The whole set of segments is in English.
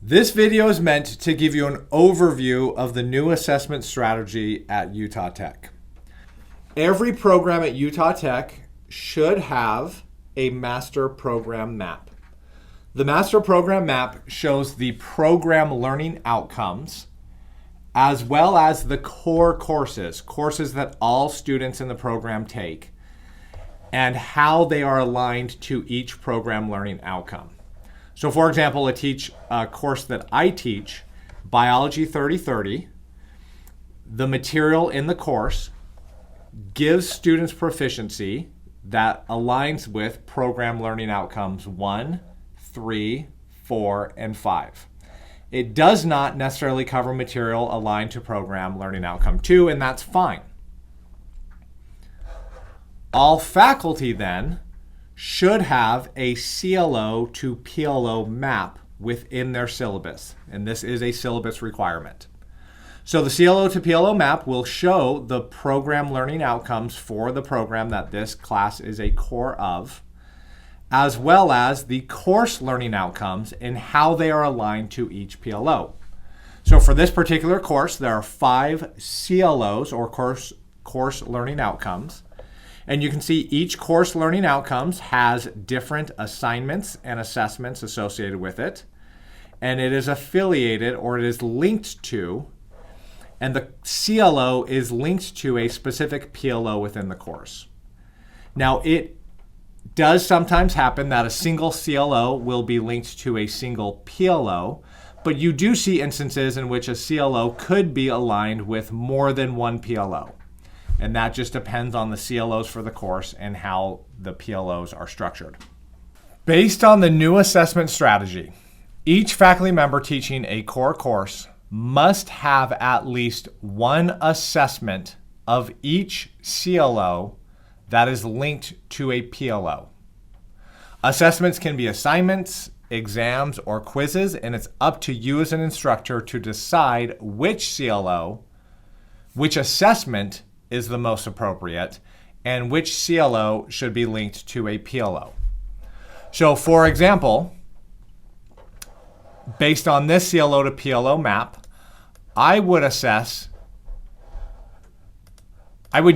This video is meant to give you an overview of the new assessment strategy at Utah Tech. Every program at Utah Tech should have a master program map. The master program map shows the program learning outcomes as well as the core courses that all students in the program take, and how they are aligned to each program learning outcome. So for example, a course that I teach, Biology 30/30, the material in the course gives students proficiency that aligns with program learning outcomes 1, 3, 4, and 5. It does not necessarily cover material aligned to program learning outcome 2, and that's fine. All faculty then should have a CLO to PLO map within their syllabus, and this is a syllabus requirement. So the CLO to PLO map will show the program learning outcomes for the program that this class is a core of, as well as the course learning outcomes and how they are aligned to each PLO. So for this particular course, there are 5 CLOs, or course learning outcomes. And you can see each course learning outcomes has different assignments and assessments associated with it. And it is affiliated, or it is linked to, and the CLO is linked to a specific PLO within the course. Now, it does sometimes happen that a single CLO will be linked to a single PLO, but you do see instances in which a CLO could be aligned with more than one PLO. And that just depends on the CLOs for the course and how the PLOs are structured. Based on the new assessment strategy, each faculty member teaching a core course must have at least one assessment of each CLO that is linked to a PLO. Assessments can be assignments, exams, or quizzes, and it's up to you as an instructor to decide which CLO, which assessment is the most appropriate, and which CLO should be linked to a PLO. So for example, based on this CLO to PLO map, I would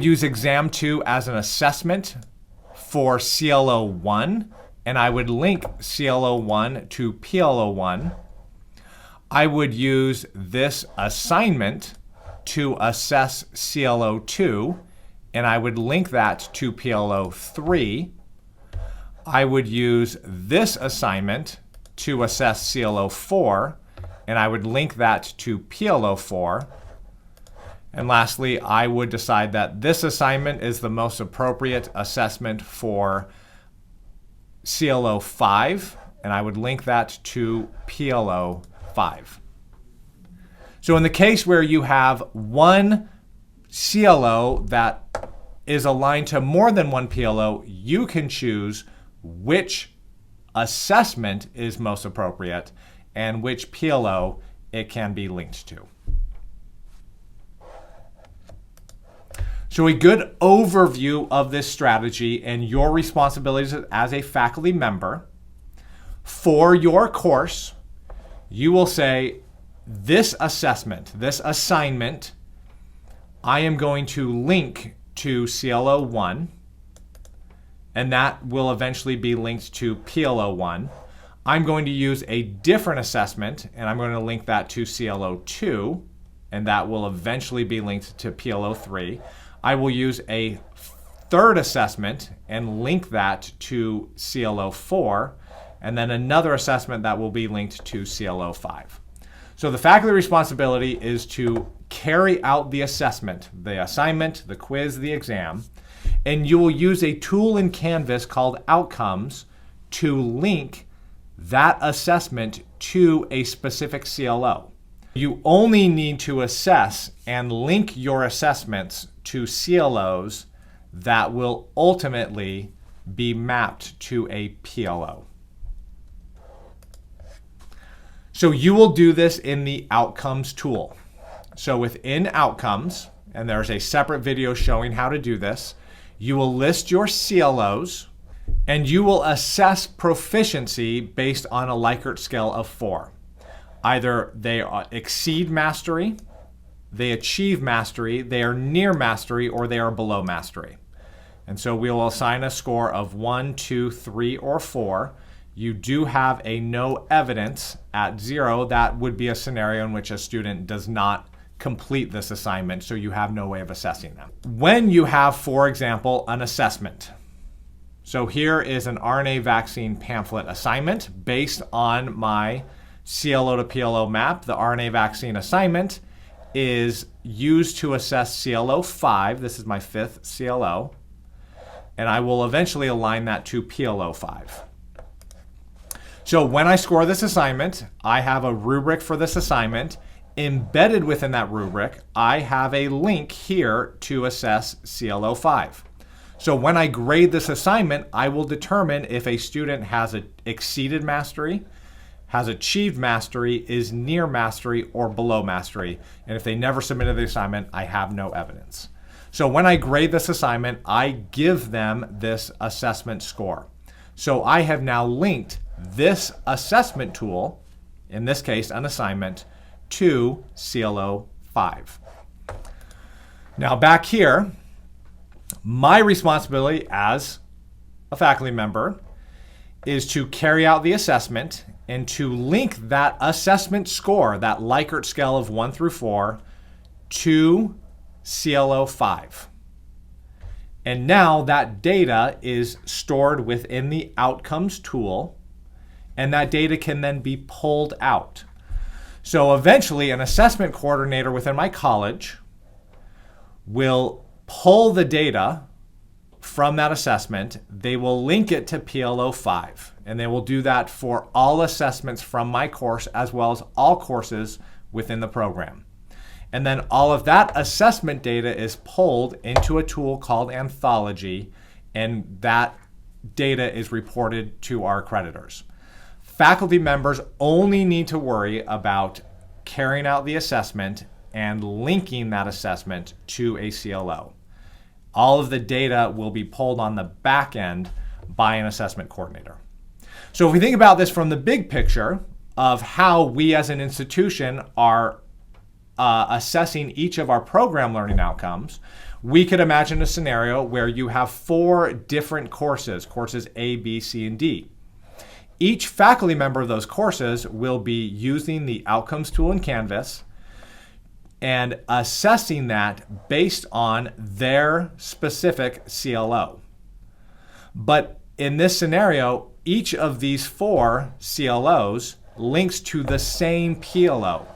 use exam 2 as an assessment for CLO 1, and I would link CLO 1 to PLO 1. I would use this assignment to assess CLO 2, and I would link that to PLO 3. I would use this assignment to assess CLO 4, and I would link that to PLO 4. And lastly, I would decide that this assignment is the most appropriate assessment for CLO 5, and I would link that to PLO 5. So in the case where you have one CLO that is aligned to more than one PLO, you can choose which assessment is most appropriate and which PLO it can be linked to. So a good overview of this strategy and your responsibilities as a faculty member. For your course, you will say, this assessment, this assignment, I am going to link to CLO 1, and that will eventually be linked to PLO 1. I'm going to use a different assessment, and I'm going to link that to CLO 2, and that will eventually be linked to PLO 3. I will use a third assessment and link that to CLO 4, and then another assessment that will be linked to CLO 5. So the faculty responsibility is to carry out the assessment, the assignment, the quiz, the exam, and you will use a tool in Canvas called Outcomes to link that assessment to a specific CLO. You only need to assess and link your assessments to CLOs that will ultimately be mapped to a PLO. So you will do this in the Outcomes tool. So within Outcomes, and there's a separate video showing how to do this, you will list your CLOs and you will assess proficiency based on a Likert scale of 4. Either they exceed mastery, they achieve mastery, they are near mastery, or they are below mastery. And so we will assign a score of 1, 2, 3, or 4. You do have a no evidence at 0. That would be a scenario in which a student does not complete this assignment, so you have no way of assessing them. When you have, for example, an assessment. So here is an RNA vaccine pamphlet assignment based on my CLO to PLO map. The RNA vaccine assignment is used to assess CLO 5. This is my 5th CLO. And I will eventually align that to PLO 5. So when I score this assignment, I have a rubric for this assignment. Embedded within that rubric, I have a link here to assess CLO 5. So when I grade this assignment, I will determine if a student has exceeded mastery, has achieved mastery, is near mastery, or below mastery. And if they never submitted the assignment, I have no evidence. So when I grade this assignment, I give them this assessment score. So I have now linked this assessment tool, in this case an assignment, to CLO 5. Now back here, my responsibility as a faculty member is to carry out the assessment and to link that assessment score, that Likert scale of 1 through 4, to CLO 5. And now that data is stored within the outcomes tool, and that data can then be pulled out. So eventually an assessment coordinator within my college will pull the data from that assessment. They will link it to PLO 5, and they will do that for all assessments from my course as well as all courses within the program. And then all of that assessment data is pulled into a tool called Anthology, and that data is reported to our accreditors. Faculty members only need to worry about carrying out the assessment and linking that assessment to a CLO. All of the data will be pulled on the back end by an assessment coordinator. So if we think about this from the big picture of how we as an institution are assessing each of our program learning outcomes, we could imagine a scenario where you have 4 different courses A, B, C, and D. Each faculty member of those courses will be using the outcomes tool in Canvas and assessing that based on their specific CLO. But in this scenario, each of these 4 CLOs links to the same PLO.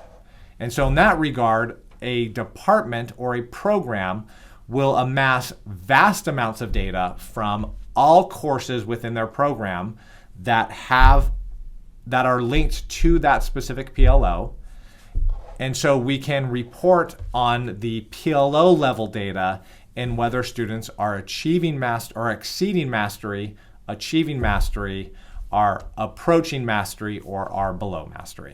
And so in that regard, a department or a program will amass vast amounts of data from all courses within their program that are linked to that specific PLO. And so we can report on the PLO level data and whether students are achieving or exceeding mastery, achieving mastery, are approaching mastery, or are below mastery.